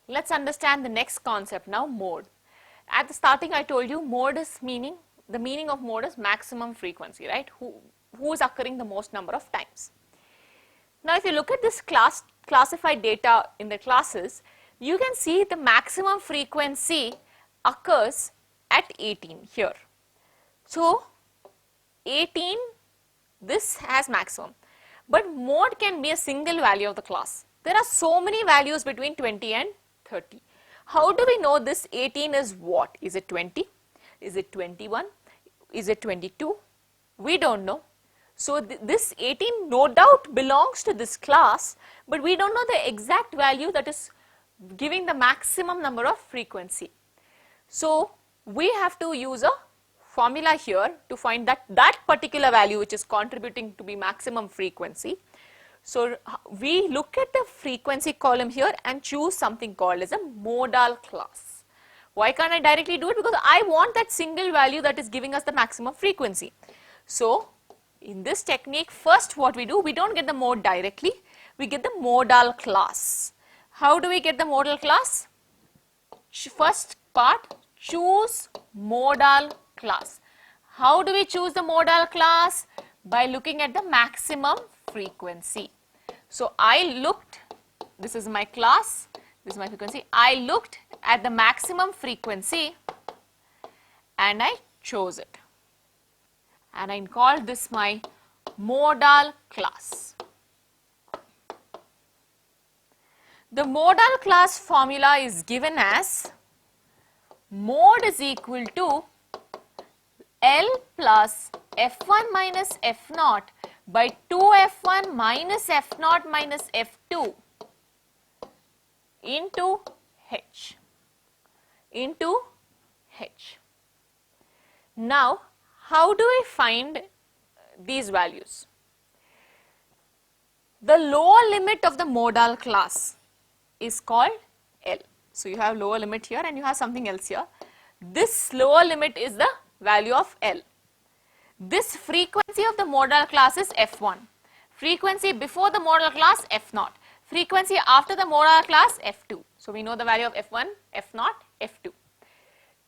Let's understand the next concept now, mode. At the starting I told you mode is the meaning of mode is maximum frequency, right? Who is occurring the most number of times. Now if you look at this classified data in the classes, you can see the maximum frequency occurs at 18 here. So 18, this has maximum, but mode can be a single value of the class. There are so many values between 20 and 30. How do we know this 18 is what? Is it 20? Is it 21? Is it 22? We don't know. So this 18 no doubt belongs to this class, but we don't know the exact value that is giving the maximum number of frequency. So we have to use a formula here to find that particular value which is contributing to be maximum frequency. So we look at the frequency column here and choose something called as a modal class. Why can't I directly do it? Because I want that single value that is giving us the maximum frequency. So in this technique, first what we do, we don't get the mode directly, we get the modal class. How do we get the modal class? First part, choose modal class. How do we choose the modal class? By looking at the maximum frequency. So I looked, this is my class, this is my frequency, I looked at the maximum frequency and I chose it. And I called this my modal class. The modal class formula is given as mode is equal to L plus F1 minus F0 by 2F1 minus F0 minus F2 into H. Now, how do we find these values? The lower limit of the modal class is called L. So you have lower limit here and you have something else here. This lower limit is the value of L. This frequency of the modal class is F1. Frequency before the modal class F0. Frequency after the modal class F2. So we know the value of F1, F0, F2.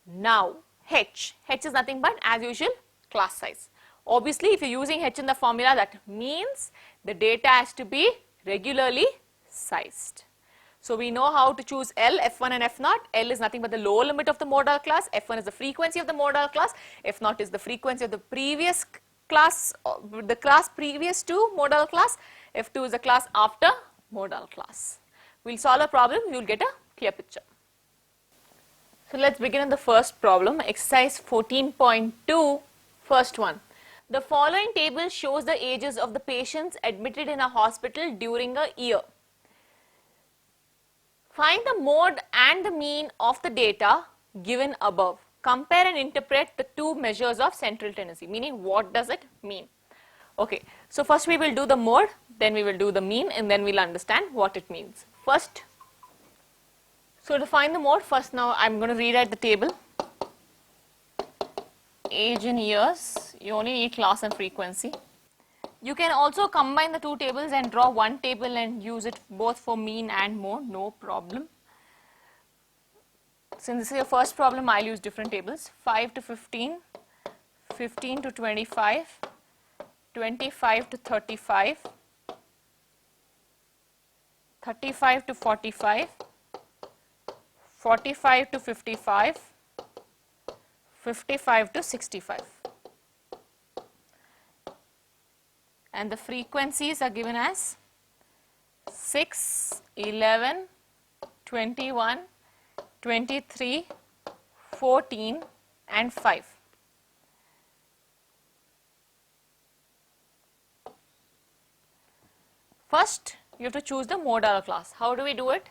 Now H is nothing but as usual class size. Obviously if you are using H in the formula, that means the data has to be regularly sized. So we know how to choose L, F1 and F0. L is nothing but the lower limit of the modal class, F1 is the frequency of the modal class, F0 is the frequency of the previous class, the class previous to modal class, F2 is the class after modal class. We will solve a problem, you will get a clear picture. So let's begin in the first problem, exercise 14.2, first one. The following table shows the ages of the patients admitted in a hospital during a year. Find the mode and the mean of the data given above. Compare and interpret the two measures of central tendency, meaning what does it mean? Okay, so first we will do the mode, then we will do the mean, and then we will understand what it means. First, so to find the mode, first now I am going to rewrite the table. Age in years, you only need class and frequency. You can also combine the two tables and draw one table and use it both for mean and mode, no problem. Since this is your first problem, I will use different tables. 5 to 15, 15 to 25, 25 to 35, 35 to 45, 45 to 55, 55 to 65. And the frequencies are given as 6, 11, 21, 23, 14 and 5. First, you have to choose the modal class. How do we do it?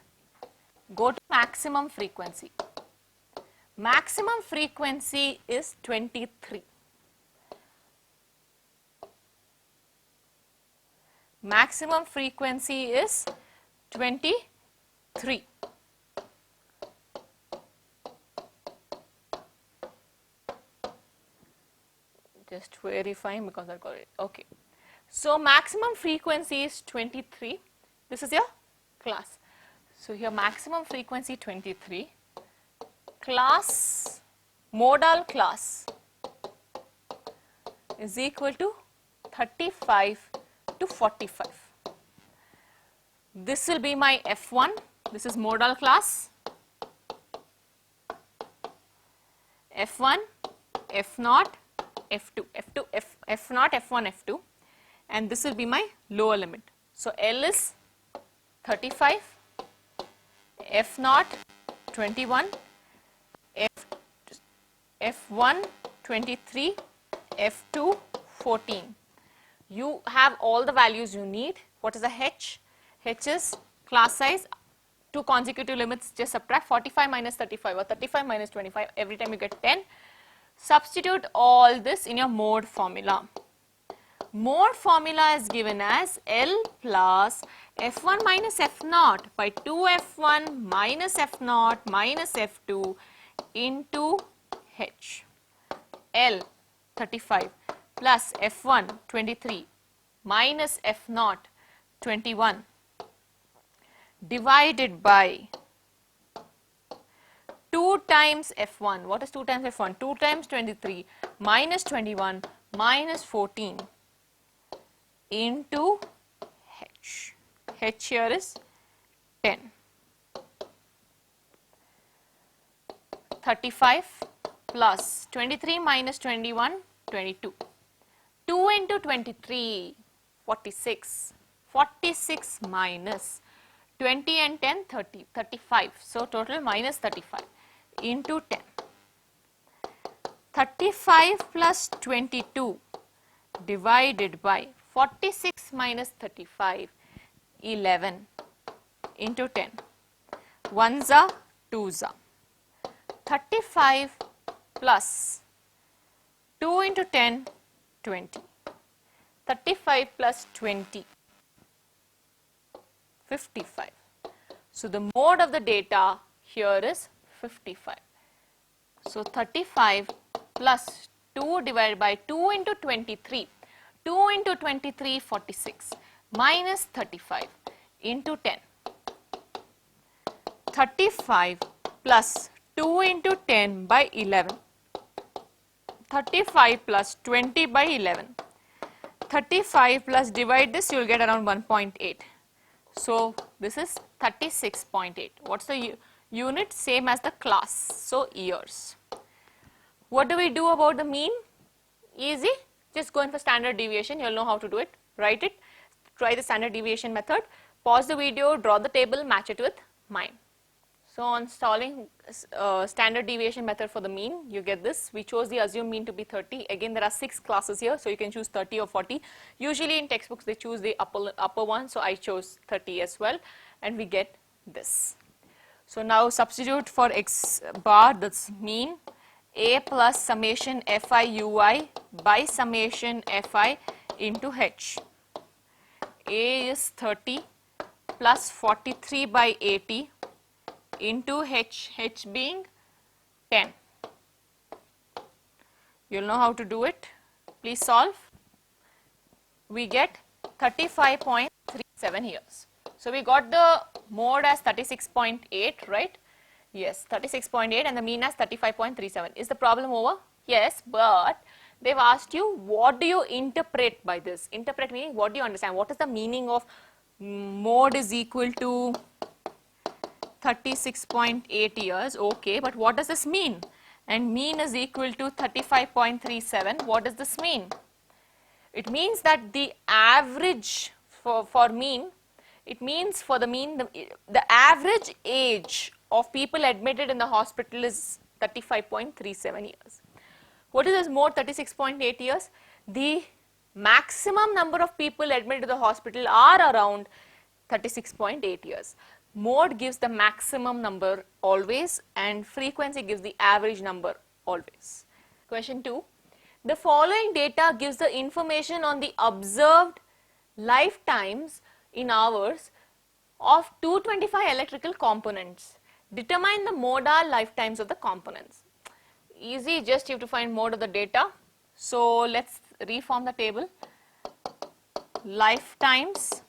Go to maximum frequency. Maximum frequency is 23. Maximum frequency is 23. Just verifying because I got it. Okay. So maximum frequency is 23. This is your class. So here maximum frequency 23, class, modal class is equal to 35 to 45. This will be my F1, this is modal class, F1, F0, F2, F0, F1, F2, and this will be my lower limit. So L is 35, F0 21, F1 23, F2 14. You have all the values you need. What is the H? H is class size. Two consecutive limits, just subtract 45 minus 35 or 35 minus 25. Every time you get 10. Substitute all this in your mode formula. Mode formula is given as L plus F1 minus F0 by 2F1 minus F0 minus F2 into H. L 35 plus F1 23 minus F0 21 divided by 2 times F1. What is 2 times F1? 2 times 23 minus 21 minus 14 into H. H here is 10. 35 plus 23 minus 21, 22. 2 into 23, 46. 46 minus 20 and 10, 30, 35. So total minus 35 into 10. 35 plus 22 divided by 46 minus 35, 11 into 10. 1s are 2s are. 35 plus 2 into 10, 20. 35 plus 20, 55. So the mode of the data here is 55. So 35 plus 2 divided by 2 into 23. 2 into 23, 46 minus 35 into 10. 35 plus 2 into 10 by 11. 35 plus 20 by 11. 35 plus divide this, you will get around 1.8. So this is 36.8. What's the unit? Same as the class. So years. What do we do about the mean? Easy. Just go in for standard deviation. You'll know how to do it. Write it. Try the standard deviation method. Pause the video, draw the table, match it with mine. So on solving standard deviation method for the mean, you get this. We chose the assumed mean to be 30. Again, there are 6 classes here, so you can choose 30 or 40. Usually in textbooks, they choose the upper one, so I chose 30 as well, and we get this. So now substitute for x bar, that's mean, a plus summation fi ui by summation fi into h. A is 30 plus 43 by 80 into h, h being 10. You'll know how to do it. Please solve. We get 35.37 years. So we got the mode as 36.8, right? Yes, 36.8 and the mean as 35.37. Is the problem over? Yes, but they've asked you, what do you interpret by this? Interpret meaning, what do you understand? What is the meaning of mode is equal to 36.8 years? Okay, but what does this mean? And mean is equal to 35.37. What does this mean? It means that the average for mean, it means for the mean, the average age of people admitted in the hospital is 35.37 years. What is this mode 36.8 years? The maximum number of people admitted to the hospital are around 36.8 years. Mode gives the maximum number always and frequency gives the average number always. Question 2. The following data gives the information on the observed lifetimes in hours of 225 electrical components. Determine the modal lifetimes of the components. Easy, just you have to find mode of the data. So let's reform the table. Lifetimes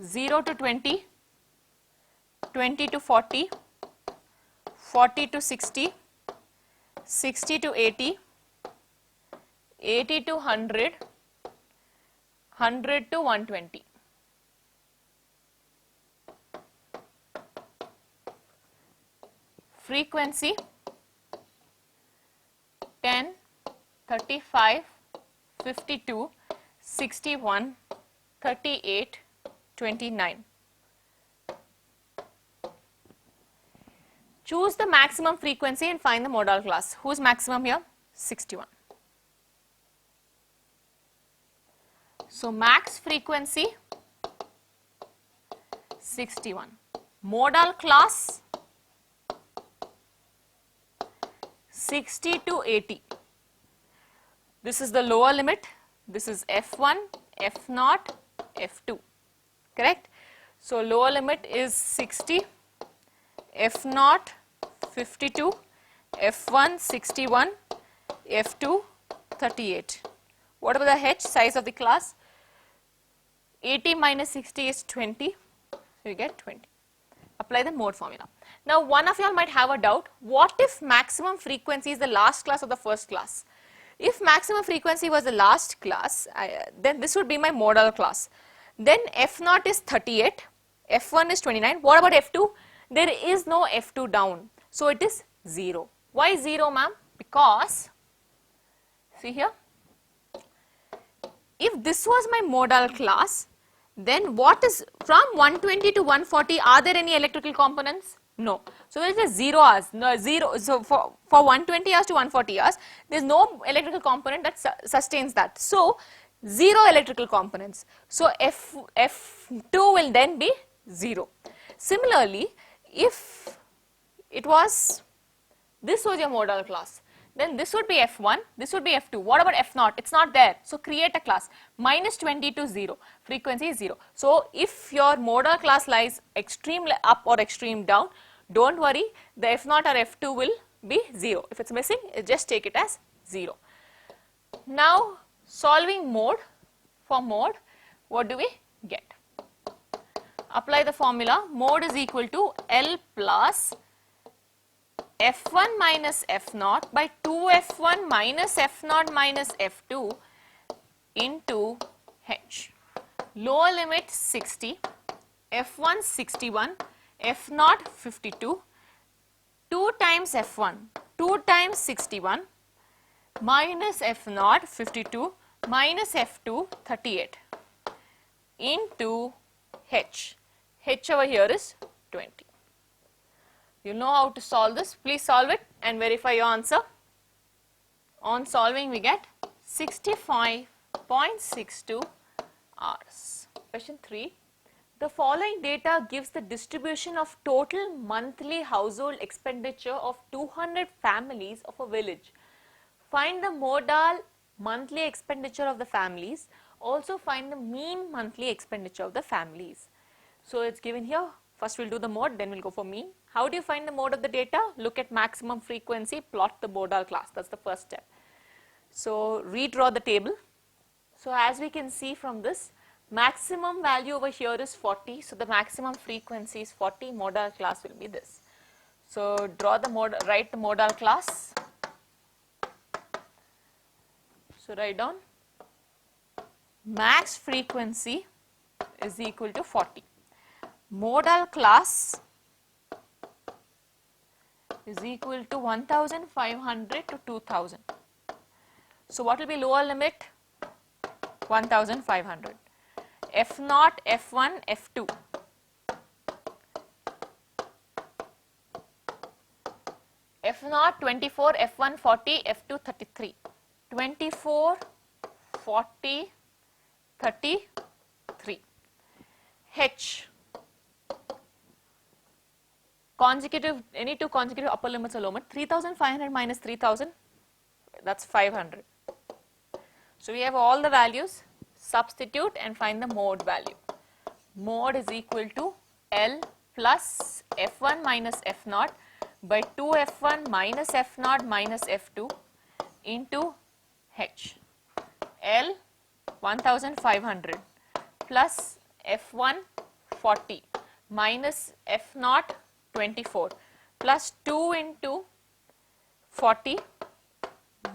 0 to 20, 20 to 40, 40 to 60, 60 to 80, 80 to 100, 100 to 120. Frequency 10, 35, 52, 61, 38, 29. Choose the maximum frequency and find the modal class. Whose maximum here? 61. So max frequency 61. Modal class 60 to 80. This is the lower limit. This is F1, F0, F2. Correct? So lower limit is 60, F0 52, F1 61, F2 38. What about the H, size of the class? 80 minus 60 is 20. So you get 20. Apply the mode formula. Now one of you all might have a doubt. What if maximum frequency is the last class of the first class? If maximum frequency was the last class, then this would be my modal class. Then F0 is 38, F1 is 29. What about F2? There is no F2 down. So it is 0. Why 0, ma'am? Because, see here, if this was my modal class, then what is from 120 to 140, are there any electrical components? No. So there is a 0 hours, no, 0. So for 120 hours to 140 hours, there is no electrical component that sustains that. So 0 electrical components. So F2 will then be 0. Similarly, if it was, this was your modal class, then this would be F1, this would be F2. What about F0? It's not there. So create a class. Minus 20 to 0. Frequency is 0. So if your modal class lies extreme up or extreme down, don't worry. The F0 or F2 will be 0. If it's missing, just take it as 0. Now solving mode, for mode, what do we get? Apply the formula. Mode is equal to L plus F1 minus F0 by 2F1 minus F0 minus F2 into H. Lower limit 60, F1 61, F0 52, 2 times F1, 2 times 61 minus F0 52 minus F2 38 into H. H over here is 20. You know how to solve this. Please solve it and verify your answer. On solving, we get 65.62 hours. Question 3. The following data gives the distribution of total monthly household expenditure of 200 families of a village. Find the modal monthly expenditure of the families. Also find the mean monthly expenditure of the families. So it's given here. First we'll do the mode, then we'll go for mean. How do you find the mode of the data? Look at maximum frequency, plot the modal class. That's the first step. So redraw the table. So as we can see from this, maximum value over here is 40. So the maximum frequency is 40. Modal class will be this. So draw the modal, write the modal class. So write down max frequency is equal to 40. Modal class is equal to 1500 to 2000. So what will be lower limit? 1500. F0, F1, F2. F0 24, F1 40, F2 33. 24, 40, 33. H. Consecutive, any two consecutive upper limits or lower limit. 3500 minus 3000, that's 500. So we have all the values. Substitute and find the mode value. Mode is equal to L plus F1 minus F0 by 2F1 minus F0 minus F2 into H. L 1500 plus F1 40 minus f naught 24 plus 2 into 40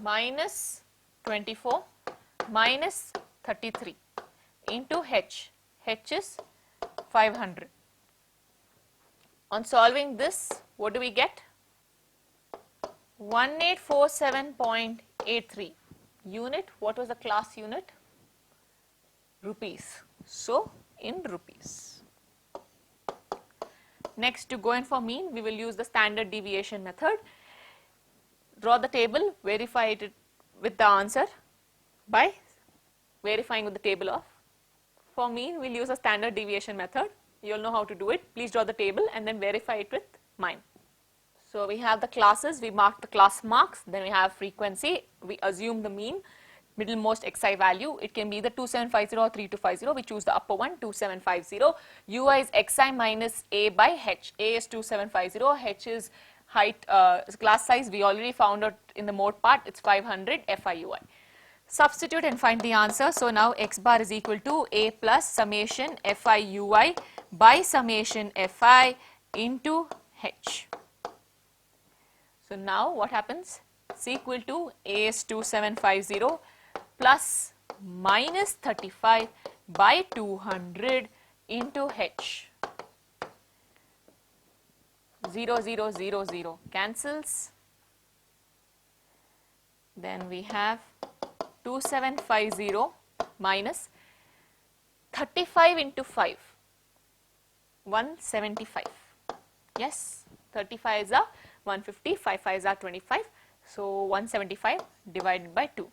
minus 24 minus 33 into h. H is 500. On solving this, what do we get? 1847.83 unit. What was the class unit? Rupees. So, in rupees. Next, to go in for mean, we will use the standard deviation method. Draw the table, verify it with the answer by verifying with the table of. For mean, we will use a standard deviation method. You will know how to do it. Please draw the table and then verify it with mine. So, we have the classes, we mark the class marks, then we have frequency, we assume the mean, middlemost xi value, it can be either 2750 or 3250, we choose the upper one 2750, ui is xi minus a by h, a is 2750, h is height, class size, we already found out in the mode part, it is 500 fiui. Substitute and find the answer. So, now x bar is equal to a plus summation fiui by summation fi into h. So, now what happens? It's equal to a is 2750 plus minus 35 by 200 into h. 0, 0, 0, 0 cancels. Then we have 2750 minus 35 into 5, 175. Yes, 35 is a 150, 5 5s are 25. So, 175 divided by 2.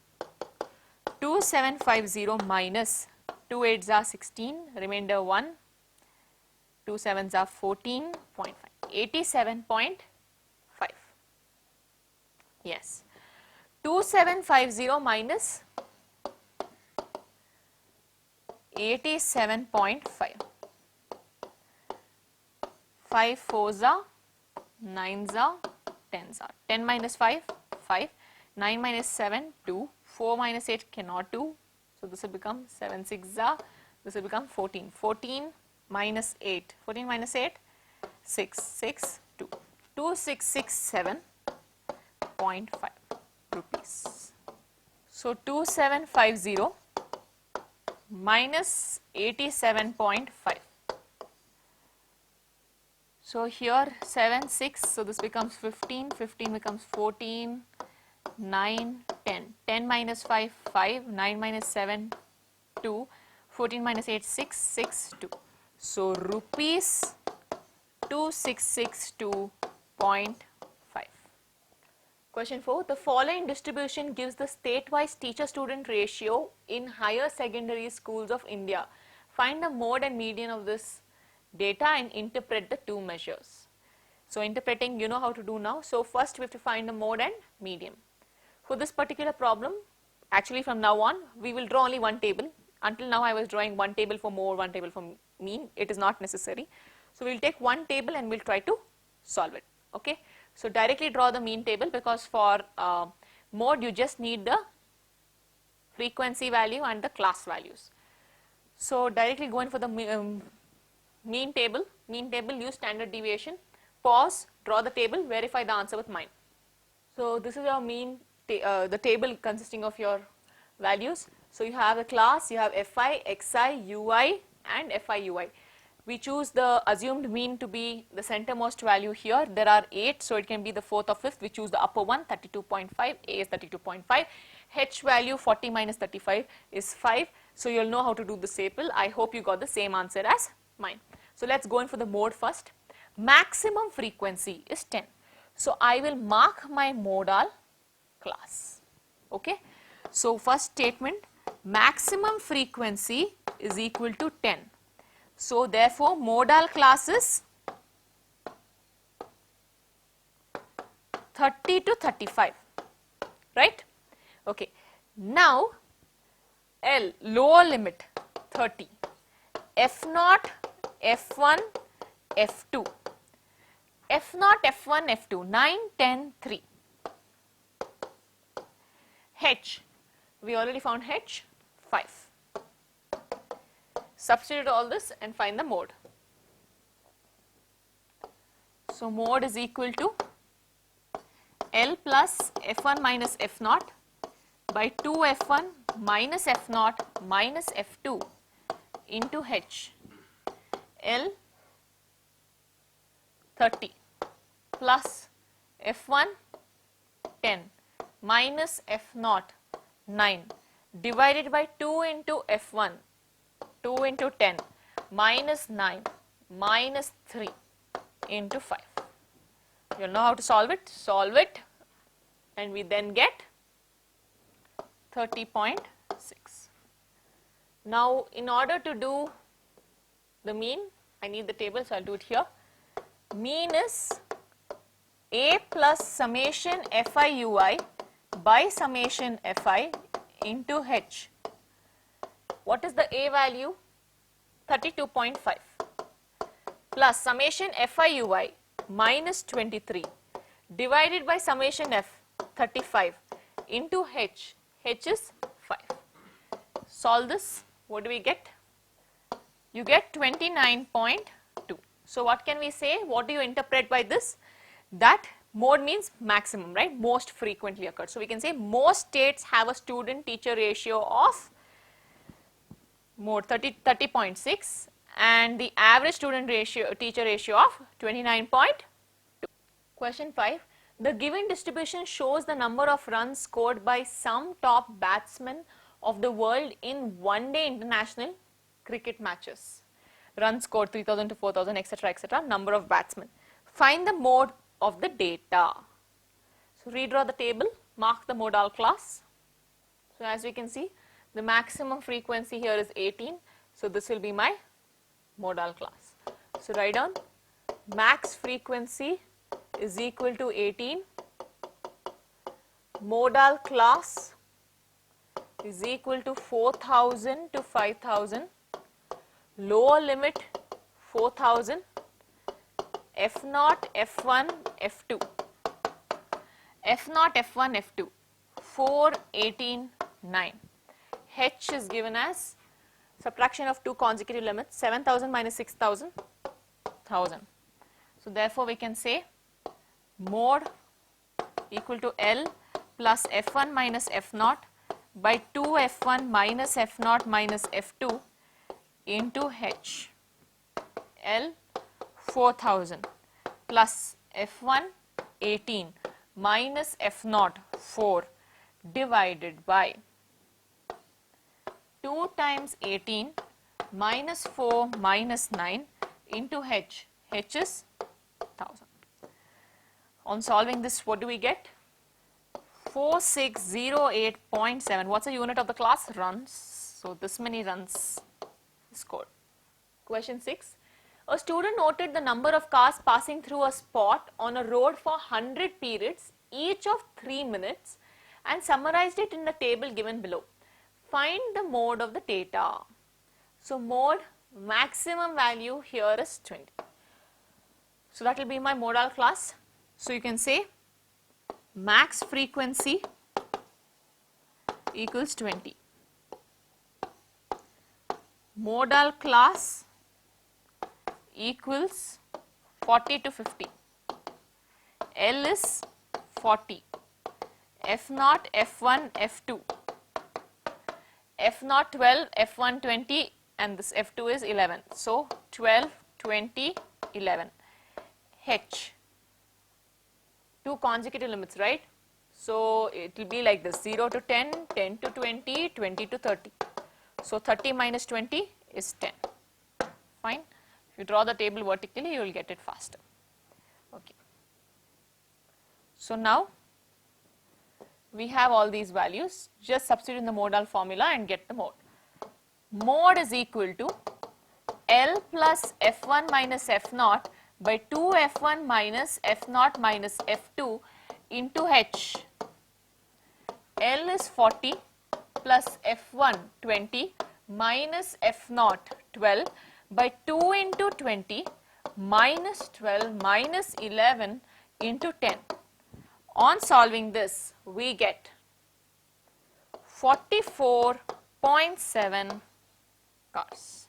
2750 minus 2 8s are 16, remainder 1, 2 7s are 14.5, 87.5. Yes, 2750 minus 87.5. 5 4s are 9s are 10s are 10 minus 5 5, 9 minus 7 2, 4 minus 8 cannot do. So, this will become 7 6 are, this will become 14, 14 minus 8, 14 minus 8 6 6 2, 2667.5 rupees. So, 2750 minus 87.5. So, here 7 6, so this becomes 15, 15 becomes 14, 9 10, 10 minus 5 5, 9 minus 7 2, 14 minus 8 6 6 2. So, rupees 2662.5. Question 4. The following distribution gives the state-wise teacher-student ratio in higher secondary schools of India. Find the mode and median of this data and interpret the two measures. So, interpreting you know how to do now. So, first we have to find the mode and median. For this particular problem, actually from now on we will draw only one table. Until now I was drawing one table for mode, one table for mean. It is not necessary. So, we will take one table and we will try to solve it. Okay. So, directly draw the mean table, because for mode you just need the frequency value and the class values. So, directly go in for the mean table, use standard deviation, pause, draw the table, verify the answer with mine. So, this is your mean, the table consisting of your values. So, you have the class, you have fi, xi, ui and fiui. We choose the assumed mean to be the centermost value here. There are 8, so it can be the 4th or 5th. We choose the upper one, 32.5, a is 32.5. H value 40 minus 35 is 5. So, you will know how to do the table. I hope you got the same answer as mine. So, let us go in for the mode first. Maximum frequency is 10. So, I will mark my modal class. Okay. So, first statement, maximum frequency is equal to 10. So, therefore, modal class is 30 to 35, right? Okay. Now, L, lower limit 30, F0, F1, F2, F0, F1, F2, 9, 10, 3. H, we already found H, 5. Substitute all this and find the mode. So mode is equal to L plus F1 minus F0 by 2 F1 minus F0 minus F2 into H. L 30 plus F1 10 minus F0 9 divided by 2 into F1 2 into 10 minus 9 minus 3 into 5. You know how to solve it, and we then get 30.6. Now in order to do the mean, I need the table, so I will do it here. Mean is A plus summation Fi ui by summation Fi into H. What is the A value? 32.5 plus summation Fi ui minus 23 divided by summation F 35 into H. H is 5. Solve this. What do we get? You get 29.2. So what can we say? What do you interpret by this? That mode means maximum, right? Most frequently occurred. So we can say most states have a student teacher ratio of mode 30.6 and the average student ratio teacher ratio of 29.2. Question 5. The given distribution shows the number of runs scored by some top batsmen of the world in one-day international cricket matches. Runs scored 3000 to 4000, etc., etc., number of batsmen. Find the mode of the data. So redraw the table, mark the modal class. So as we can see, the maximum frequency here is 18. So this will be my modal class. So write down max frequency is equal to 18, modal class is equal to 4000 to 5000, lower limit 4000, F0, F1, F2, F0, F1, F2, 4, 18, 9. H is given as subtraction of two consecutive limits, 7000 minus 6000, 1000. So therefore we can say mode equal to L plus F1 minus F0 by 2 F1 minus F0 minus F2 into H. L 4000 plus F1 18 minus F0 4 divided by 2 times 18 minus 4 minus 9 into H. H is 1000. On solving this, what do we get? 4608.7. What's the unit of the class? Runs. So this many runs scored. Question 6. A student noted the number of cars passing through a spot on a road for 100 periods, each of 3 minutes, and summarized it in the table given below. Find the mode of the data. So mode, maximum value here is 20. So that will be my modal class. So you can say max frequency equals 20. Modal class equals 40 to 50. L is 40. F0, F1, F2. F0 12, F1 20, and this F2 is 11. So 12, 20, 11. H. Two consecutive limits, right? So it will be like this: 0 to 10, 10 to 20, 20 to 30. So 30 minus 20 is 10. Fine. If you draw the table vertically, you will get it faster. Okay. So now we have all these values. Just substitute in the modal formula and get the mode. Mode is equal to L plus F1 minus F0 by 2 F1 minus F0 minus F2 into H. L is 40 plus F1 20 minus F0 12 by 2 into 20 minus 12 minus 11 into 10. On solving this, we get 44.7 cars.